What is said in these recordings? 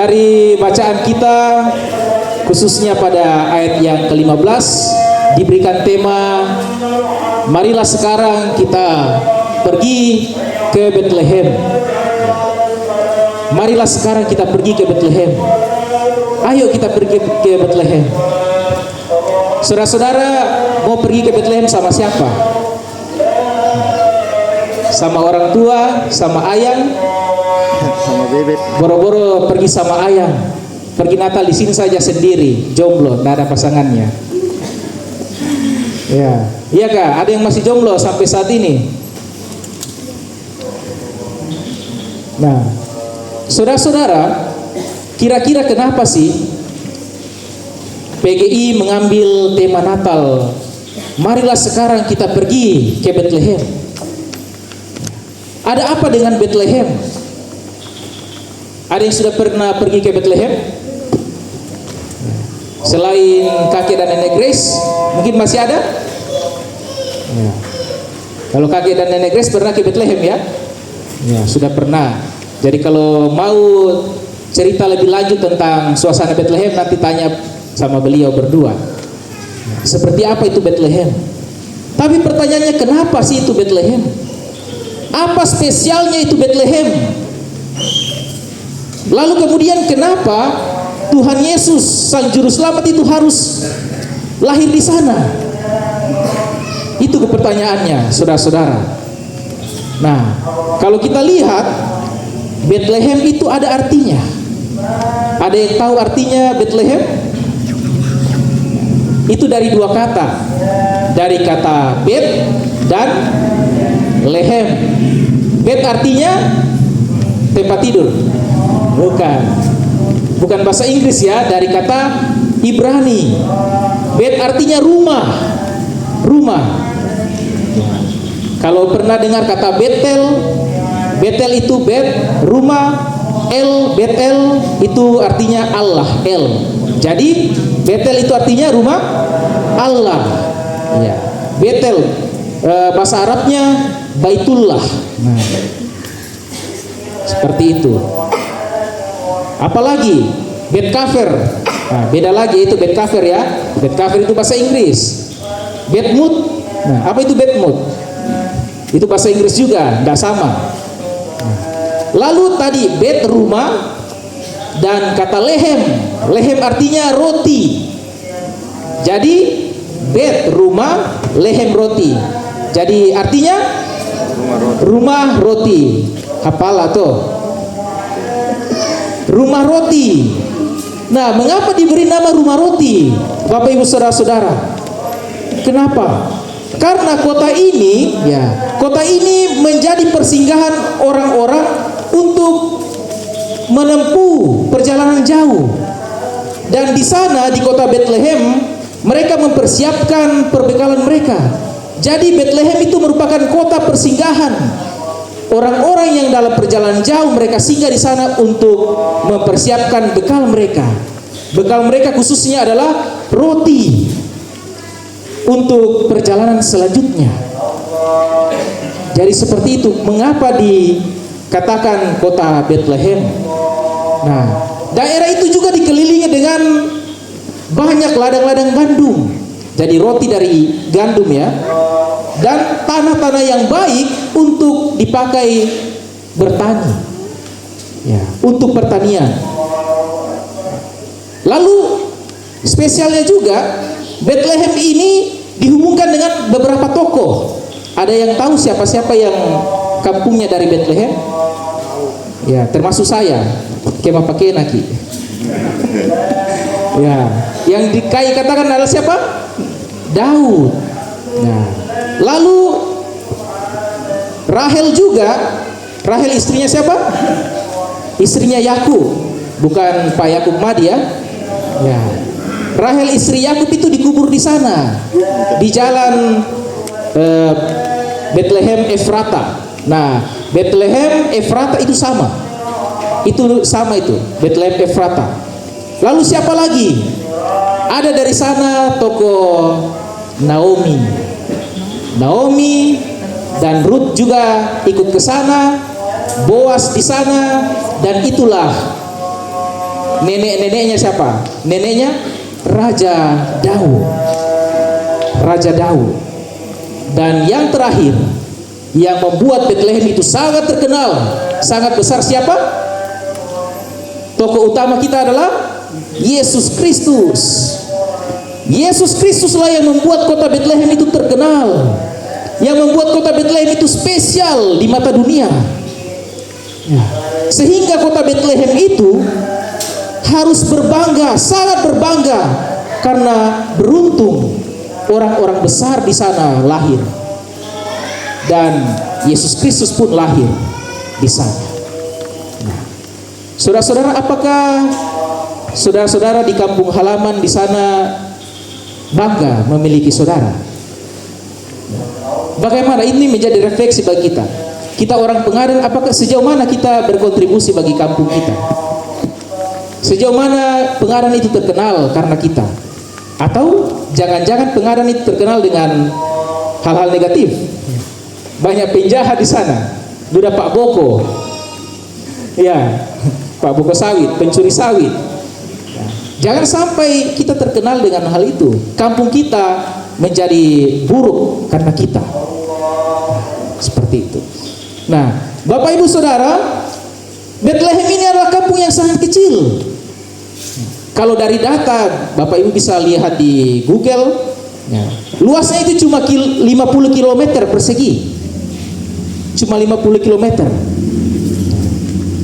Dari bacaan kita khususnya pada ayat yang ke-15 diberikan tema, marilah sekarang kita pergi ke Bethlehem. Marilah sekarang kita pergi ke Bethlehem. Ayo kita pergi ke Bethlehem. Saudara-saudara mau pergi ke Bethlehem sama siapa? Sama orang tua, sama ayang, sama bebek. boro-boro pergi sama ayang. Pergi Natal di sini saja sendiri, jomblo, tidak ada pasangannya. Ya, iya kak. Ada yang masih jomblo sampai saat ini. Nah, saudara-saudara, kira-kira kenapa sih PGI mengambil tema Natal? Marilah sekarang kita pergi ke Bethlehem. Ada apa dengan Bethlehem? Ada yang sudah pernah pergi ke Bethlehem? Selain kakek dan nenek Grace, mungkin masih ada? Ya. Kalau kakek dan nenek Grace pernah ke Bethlehem ya? Ya, sudah pernah. Jadi kalau mau cerita lebih lanjut tentang suasana Bethlehem, nanti tanya sama beliau berdua. Seperti apa itu Bethlehem? Tapi pertanyaannya, kenapa sih itu Bethlehem? Apa spesialnya itu Bethlehem? Lalu kemudian kenapa Tuhan Yesus Sang Juru Selamat itu harus lahir di sana? Itu pertanyaannya, saudara-saudara. Nah, kalau kita lihat Bethlehem itu ada artinya. Ada yang tahu artinya Bethlehem? Itu dari dua kata. Dari kata Bet dan Lehem. Bet artinya tempat tidur. Bukan bahasa Inggris ya, dari kata Ibrani. Bet artinya rumah. Rumah. Kalau pernah dengar kata Betel, Betel itu bet, rumah. Betel itu artinya Allah, El. Jadi Betel itu artinya rumah Allah. Ya. Betel bahasa Arabnya Baitullah. Nah, seperti itu. Apalagi Betkafer. Nah, beda lagi itu Betkafer ya. Betkafer itu bahasa Inggris. Betmut. Nah, apa itu Betmut? Itu bahasa Inggris juga, tidak sama. Lalu tadi bet rumah dan kata lehem. Lehem artinya roti. Jadi bet rumah, lehem roti. Jadi artinya rumah roti. Hafal tuh. Rumah roti. Nah, mengapa diberi nama rumah roti, Bapak Ibu saudara-saudara? Kenapa? Karena kota ini menjadi persinggahan orang-orang untuk menempuh perjalanan jauh. Dan di sana di kota Bethlehem mereka mempersiapkan perbekalan mereka. Jadi Bethlehem itu merupakan kota persinggahan. Orang-orang yang dalam perjalanan jauh mereka singgah di sana untuk mempersiapkan bekal mereka. Bekal mereka khususnya adalah roti untuk perjalanan selanjutnya. Jadi seperti itu mengapa dikatakan kota Bethlehem. Nah, daerah itu juga dikelilingi dengan banyak ladang-ladang gandum. Jadi roti dari gandum ya. Dan tanah-tanah yang baik untuk dipakai bertani. Ya, untuk pertanian. Lalu spesialnya juga Bethlehem ini dihubungkan dengan beberapa tokoh. Ada yang tahu siapa-siapa yang kampungnya dari Bethlehem? Ya, termasuk saya. Kema pakai naki. Ya, yang dikatakan adalah siapa? Daud. Nah, lalu Rahel juga. Rahel istrinya siapa? Istrinya Yakub, bukan Pak Yakub Madi ya. Ya. Rahel istri Yakub itu dikubur di sana, di jalan Bethlehem Efrata. Nah, Bethlehem Efrata itu sama. Itu sama itu, Bethlehem Efrata. Lalu siapa lagi? Ada dari sana tokoh Naomi. Naomi dan Ruth juga ikut ke sana, Boas di sana, dan itulah nenek-neneknya siapa? Neneknya Raja Daud. Raja Daud. Dan yang terakhir yang membuat Bethlehem itu sangat terkenal, sangat besar siapa? Tokoh utama kita adalah Yesus Kristus. Yesus Kristuslah yang membuat kota Bethlehem itu terkenal, yang membuat kota Bethlehem itu spesial di mata dunia. Sehingga kota Bethlehem itu harus berbangga, sangat berbangga, karena beruntung orang-orang besar di sana lahir, dan Yesus Kristus pun lahir di sana. Saudara-saudara, apakah saudara-saudara di kampung halaman di sana bangga memiliki saudara? Bagaimana ini menjadi refleksi bagi kita? Kita orang Pengaden, apakah sejauh mana kita berkontribusi bagi kampung kita? Sejauh mana Pengaden itu terkenal karena kita? Atau jangan-jangan Pengaden itu terkenal dengan hal-hal negatif? Banyak penjahat di sana, budak Pak Boko, ya, Pak Boko sawit, pencuri sawit. Jangan sampai kita terkenal dengan hal itu. Kampung kita menjadi buruk karena kita. Seperti itu. Nah, Bapak Ibu Saudara, Bethlehem ini adalah kampung yang sangat kecil. Kalau dari data Bapak Ibu bisa lihat di Google, luasnya itu cuma 50 km persegi. Cuma 50 km.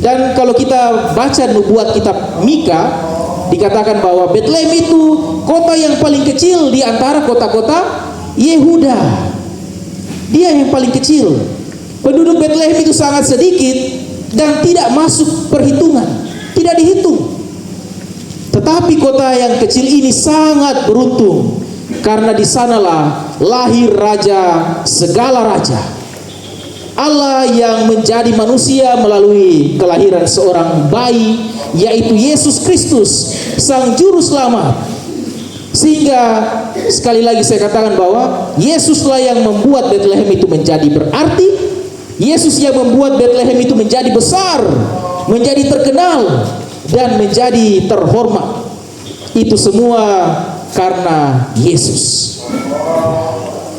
Dan kalau kita baca nubuat kitab Mika, dikatakan bahwa Bethlehem itu kota yang paling kecil di antara kota-kota Yehuda. Dia yang paling kecil. Penduduk Bethlehem itu sangat sedikit dan tidak masuk perhitungan, tidak dihitung. Tetapi kota yang kecil ini sangat beruntung, karena di sanalah lahir raja segala raja. Allah yang menjadi manusia melalui kelahiran seorang bayi, yaitu Yesus Kristus, Sang Juru Selamat. Sehingga sekali lagi saya katakan bahwa Yesuslah yang membuat Bethlehem itu menjadi berarti. Yesus yang membuat Bethlehem itu menjadi besar, menjadi terkenal, dan menjadi terhormat. Itu semua karena Yesus.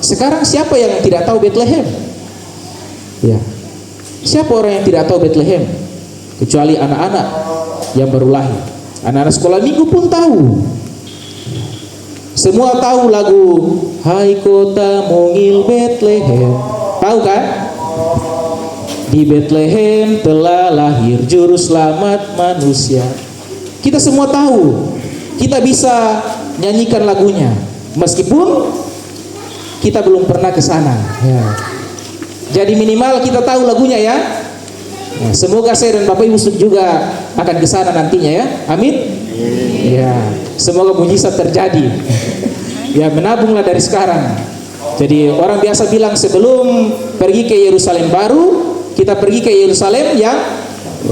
Sekarang siapa yang tidak tahu Bethlehem? Ya. Siapa orang yang tidak tahu Bethlehem? Kecuali anak-anak yang baru lahir. Anak-anak sekolah minggu pun tahu. Semua tahu lagu Hai Kota Mungil Bethlehem. Tahu kan? Di Bethlehem telah lahir juru selamat manusia. Kita semua tahu. Kita bisa nyanyikan lagunya, meskipun kita belum pernah ke sana. Ya. Jadi minimal kita tahu lagunya ya. Nah, semoga saya dan Bapak Ibu juga akan ke sana nantinya ya. Amin. Ya, semoga mujizat terjadi. Ya, menabunglah dari sekarang. Jadi orang biasa bilang sebelum pergi ke Yerusalem baru, kita pergi ke Yerusalem yang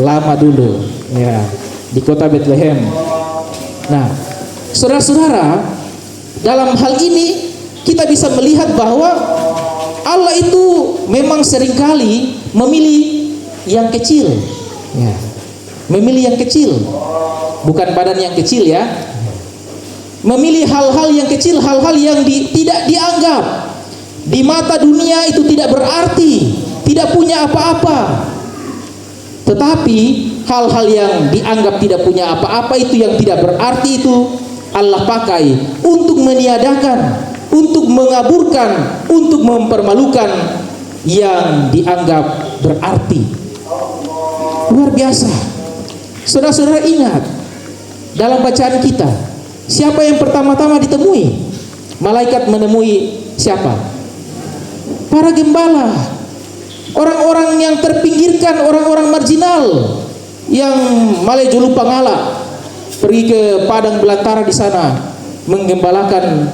lama dulu. Ya, di kota Bethlehem. Nah, saudara-saudara, dalam hal ini kita bisa melihat bahwa Allah itu memang seringkali memilih yang kecil, ya. Memilih yang kecil, bukan badan yang kecil ya. Memilih hal-hal yang kecil, hal-hal yang tidak dianggap di mata dunia itu tidak berarti, tidak punya apa-apa. Tetapi hal-hal yang dianggap tidak punya apa-apa itu, yang tidak berarti itu, Allah pakai untuk meniadakan, untuk mengaburkan, untuk mempermalukan yang dianggap berarti. Luar biasa. Saudara-saudara ingat, dalam bacaan kita, siapa yang pertama-tama ditemui? Malaikat menemui siapa? Para gembala, orang-orang yang terpinggirkan, orang-orang marginal, yang malejulu pangala, pergi ke padang belantara di sana menggembalakan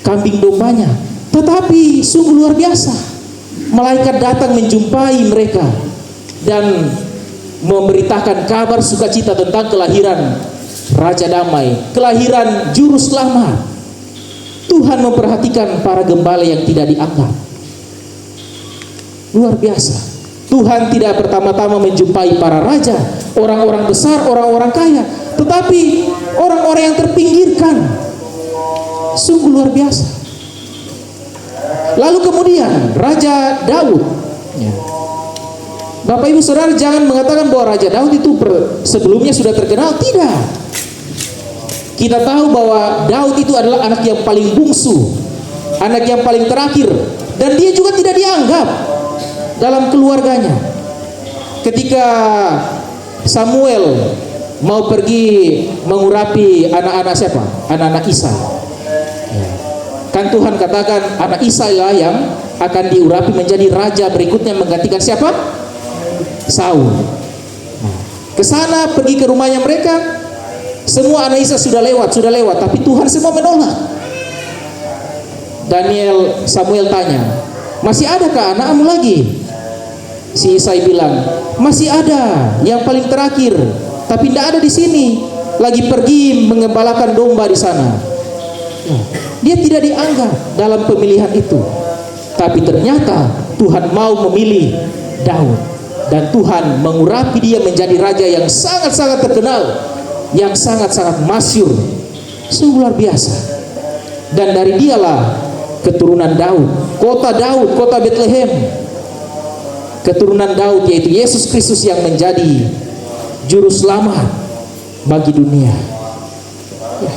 kambing dombanya. Tetapi sungguh luar biasa, malaikat datang menjumpai mereka dan memberitakan kabar sukacita tentang kelahiran Raja Damai, kelahiran Juru Selamat. Tuhan memperhatikan para gembala yang tidak dianggap. Luar biasa. Tuhan tidak pertama-tama menjumpai para raja, orang-orang besar, orang-orang kaya, Tetapi orang-orang yang terpinggirkan, sungguh luar biasa. Lalu kemudian Raja Daud, ya. Bapak Ibu Saudara, jangan mengatakan bahwa Raja Daud itu sebelumnya sudah terkenal. Tidak. Kita tahu bahwa Daud itu adalah anak yang paling bungsu, anak yang paling terakhir, dan dia juga tidak dianggap dalam keluarganya. Ketika Samuel mau pergi mengurapi anak-anak siapa? Anak-anak Isa. Kan Tuhan katakan anak Isa lah yang akan diurapi menjadi raja berikutnya menggantikan siapa? Saul. Ke sana pergi ke rumahnya mereka, semua anak Isa sudah lewat, tapi Tuhan semua menolak. Samuel tanya, masih adakah anakmu lagi? Si Isai bilang, masih ada, yang paling terakhir, tapi tidak ada di sini, lagi pergi mengembalakan domba di sana. Dia tidak dianggap dalam pemilihan itu, tapi ternyata Tuhan mau memilih Daud. Dan Tuhan mengurapi dia menjadi raja yang sangat-sangat terkenal, yang sangat-sangat masyhur, sungguh luar biasa. Dan dari dialah keturunan Daud, kota Bethlehem, keturunan Daud, yaitu Yesus Kristus yang menjadi juru selamat bagi dunia. Ya.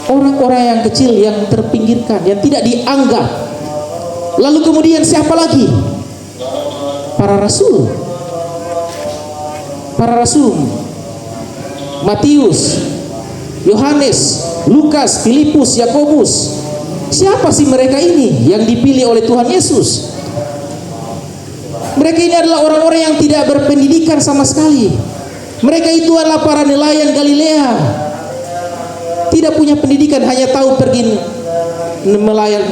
Orang-orang yang kecil, yang terpinggirkan, yang tidak dianggap. Lalu kemudian siapa lagi? Para rasul. Matius, Yohanes, Lukas, Filipus, Yakobus. Siapa sih mereka ini yang dipilih oleh Tuhan Yesus? Mereka ini adalah orang-orang yang tidak berpendidikan sama sekali. Mereka itu adalah para nelayan Galilea, tidak punya pendidikan, hanya tahu pergi nelayan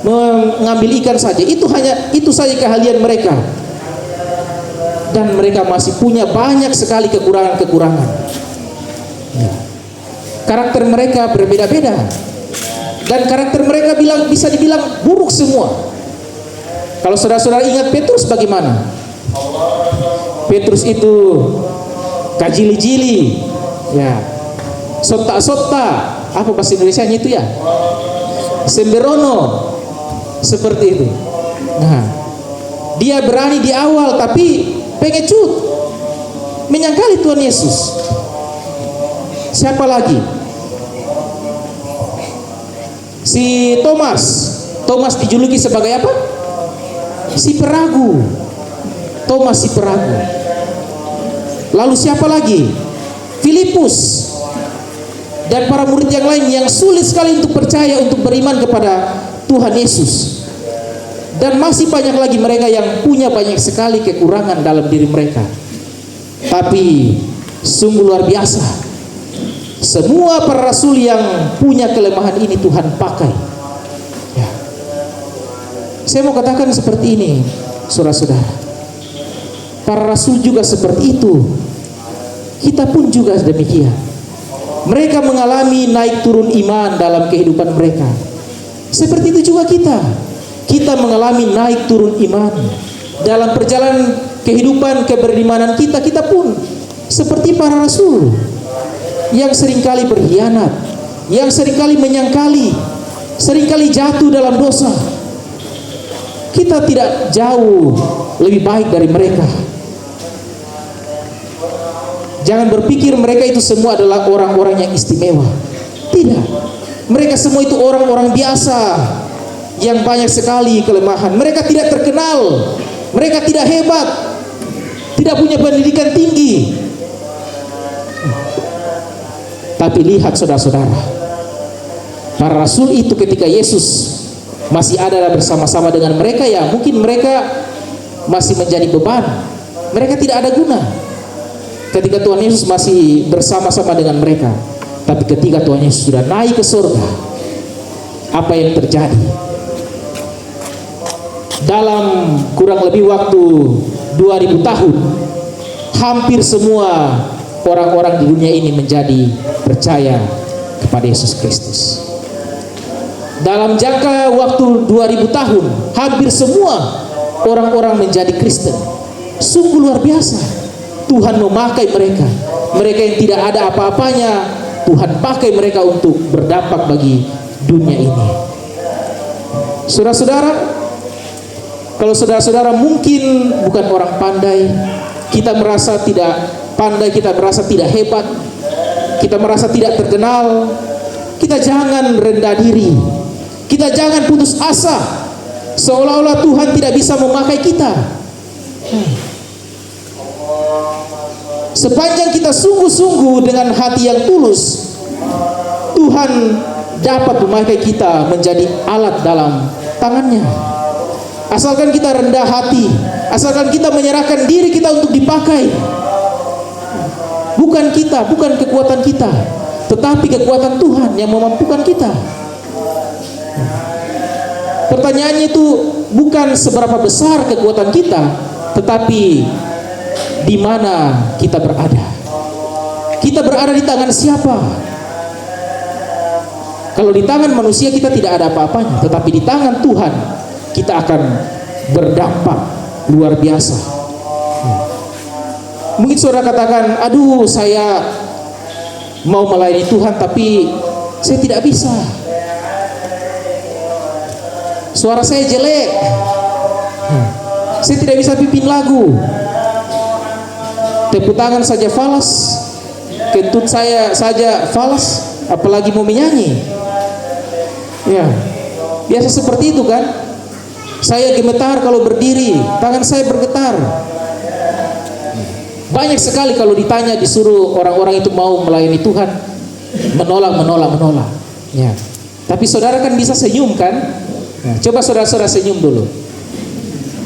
mengambil ikan saja. Itu saja keahlian mereka. Dan mereka masih punya banyak sekali kekurangan-kekurangan. Ya. Karakter mereka berbeda-beda. Dan karakter mereka bisa dibilang buruk semua. Kalau saudara-saudara ingat Petrus bagaimana? Petrus itu kajili-jili, ya, sota-sota, apa bahasa Indonesianya itu ya? Semberono, seperti itu. Nah, dia berani di awal tapi pengecut, menyangkali Tuhan Yesus. Siapa lagi? Si Thomas dijuluki sebagai apa? Si peragu. Thomas si peragu. Lalu siapa lagi? Filipus dan para murid yang lain yang sulit sekali untuk percaya, untuk beriman kepada Tuhan Yesus. Dan masih banyak lagi mereka yang punya banyak sekali kekurangan dalam diri mereka. Tapi sungguh luar biasa. Semua para rasul yang punya kelemahan ini Tuhan pakai. Ya. Saya mau katakan seperti ini, saudara-saudara. Para rasul juga seperti itu. Kita pun juga demikian. Mereka mengalami naik turun iman dalam kehidupan mereka. Seperti itu juga kita. Kita mengalami naik turun iman dalam perjalanan kehidupan keberimanan kita. Kita pun seperti para rasul yang seringkali berkhianat, yang seringkali menyangkali, seringkali jatuh dalam dosa. Kita tidak jauh lebih baik dari mereka. Jangan berpikir mereka itu semua adalah orang-orang yang istimewa. Tidak. Mereka semua itu orang-orang biasa yang banyak sekali kelemahan. Mereka tidak terkenal, mereka tidak hebat, tidak punya pendidikan tinggi. Tapi lihat saudara-saudara, para rasul itu ketika Yesus masih ada bersama-sama dengan mereka, ya mungkin mereka masih menjadi beban, mereka tidak ada guna ketika Tuhan Yesus masih bersama-sama dengan mereka. Tapi ketika Tuhan Yesus sudah naik ke surga, apa yang terjadi? Dalam kurang lebih waktu 2000 tahun, hampir semua orang-orang di dunia ini menjadi percaya kepada Yesus Kristus. Dalam jangka waktu 2000 tahun, hampir semua orang-orang menjadi Kristen. Sungguh luar biasa. Tuhan memakai mereka. mereka yang tidak ada apa-apanya, Tuhan pakai mereka untuk berdampak bagi dunia ini. Saudara-saudara, kalau saudara-saudara mungkin bukan orang pandai, kita merasa tidak pandai, kita merasa tidak hebat, kita merasa tidak terkenal, kita jangan rendah diri, kita jangan putus asa, seolah-olah Tuhan tidak bisa memakai kita. Sepanjang kita sungguh-sungguh dengan hati yang tulus, Tuhan dapat memakai kita menjadi alat dalam tangannya. Asalkan kita rendah hati, asalkan kita menyerahkan diri kita untuk dipakai. Bukan kita, bukan kekuatan kita, tetapi kekuatan Tuhan yang memampukan kita. Pertanyaannya itu bukan seberapa besar kekuatan kita, tetapi di mana kita berada. Kita berada di tangan siapa? Kalau di tangan manusia kita tidak ada apa-apanya, tetapi di tangan Tuhan kita akan berdampak luar biasa. Mungkin saudara katakan, aduh saya mau melayani Tuhan tapi saya tidak bisa. Suara saya jelek, saya tidak bisa pimpin lagu, tepuk tangan saja falas, kentut saya saja falas, apalagi mau menyanyi. Ya, biasa seperti itu kan. Saya gemetar kalau berdiri, tangan saya bergetar. Banyak sekali kalau ditanya, disuruh orang-orang itu mau melayani Tuhan, menolak. Ya. Tapi saudara kan bisa senyum kan? Nah, coba saudara-saudara senyum dulu.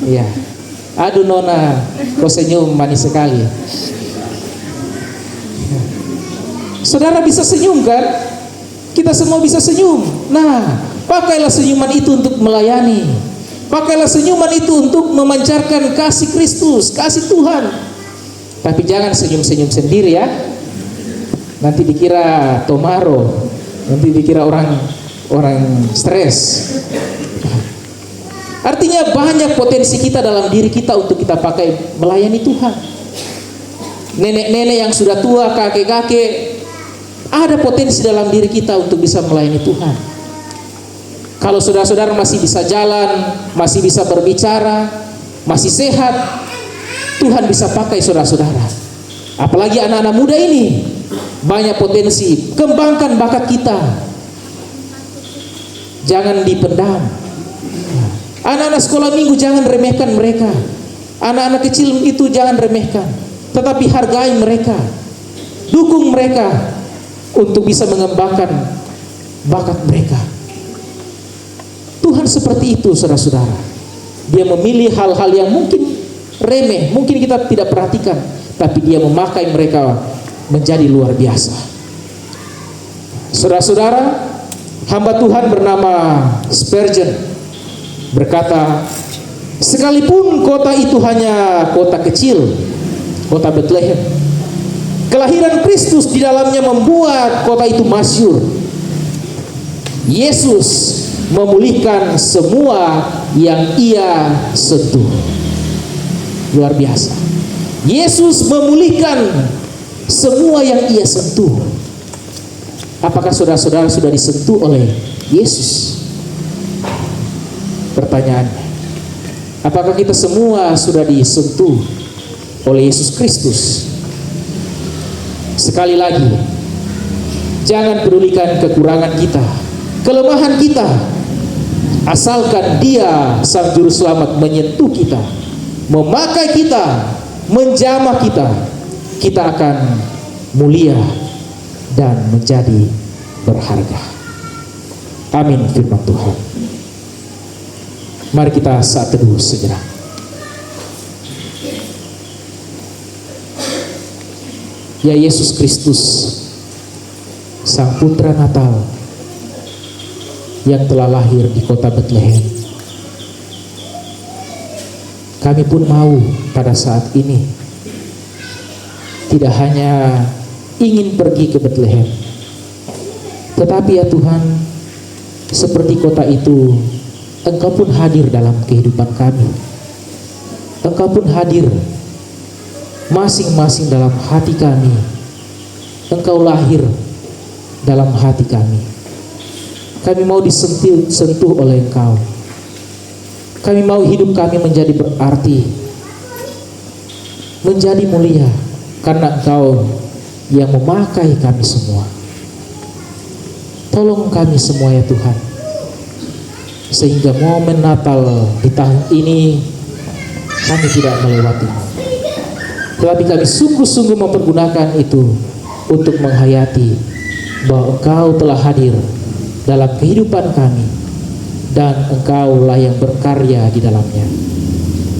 Ya. Aduh Nona, kau senyum manis sekali. Saudara bisa senyum kan? Kita semua bisa senyum. Nah, pakailah senyuman itu untuk melayani. Pakailah senyuman itu untuk memancarkan kasih Kristus, kasih Tuhan. Tapi jangan senyum-senyum sendiri ya. Nanti dikira tomaro, nanti dikira orang stres. Artinya banyak potensi kita dalam diri kita untuk kita pakai melayani Tuhan. Nenek-nenek yang sudah tua, kakek-kakek, ada potensi dalam diri kita untuk bisa melayani Tuhan. Kalau saudara-saudara masih bisa jalan, masih bisa berbicara, masih sehat, Tuhan bisa pakai saudara-saudara. Apalagi anak-anak muda ini, banyak potensi. Kembangkan bakat kita, jangan dipendam. Anak-anak sekolah minggu jangan remehkan mereka. Anak-anak kecil itu jangan remehkan, tetapi hargai mereka, dukung mereka untuk bisa mengembangkan bakat mereka. Tuhan seperti itu saudara-saudara. Dia memilih hal-hal yang mungkin remeh, mungkin kita tidak perhatikan, tapi dia memakai mereka menjadi luar biasa. Saudara-saudara, hamba Tuhan bernama Spurgeon berkata, sekalipun kota itu hanya kota kecil, kota Bethlehem, kelahiran Kristus di dalamnya membuat kota itu masyhur. Yesus memulihkan semua yang ia sentuh. Luar biasa. Yesus memulihkan semua yang ia sentuh. Apakah saudara-saudara sudah disentuh oleh Yesus? Pertanyaannya, apakah kita semua sudah disentuh oleh Yesus Kristus? Sekali lagi, jangan pedulikan kekurangan kita, kelemahan kita, asalkan Dia Sang Juru Selamat menyentuh kita, memakai kita, menjamah kita, kita akan mulia dan menjadi berharga. Amin firman Tuhan. Mari kita saat teduh sejenak. Ya Yesus Kristus, Sang Putra Natal yang telah lahir di kota Bethlehem, kami pun mau pada saat ini tidak hanya ingin pergi ke Bethlehem, tetapi ya Tuhan, seperti kota itu, Engkau pun hadir dalam kehidupan kami. Engkau pun hadir masing-masing dalam hati kami, Engkau lahir dalam hati kami. Kami mau disentuh oleh Engkau. Kami mau hidup kami menjadi berarti, menjadi mulia, karena Engkau yang memakai kami semua. Tolong kami semua ya Tuhan, sehingga momen Natal di tahun ini kami tidak melewati, tetapi kami sungguh-sungguh mempergunakan itu untuk menghayati bahwa Engkau telah hadir dalam kehidupan kami, dan Engkaulah yang berkarya di dalamnya.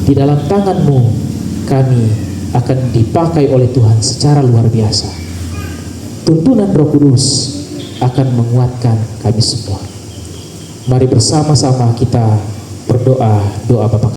Di dalam tangan-Mu kami akan dipakai oleh Tuhan secara luar biasa. Tuntunan Roh Kudus akan menguatkan kami semua. Mari bersama-sama kita berdoa doa Bapa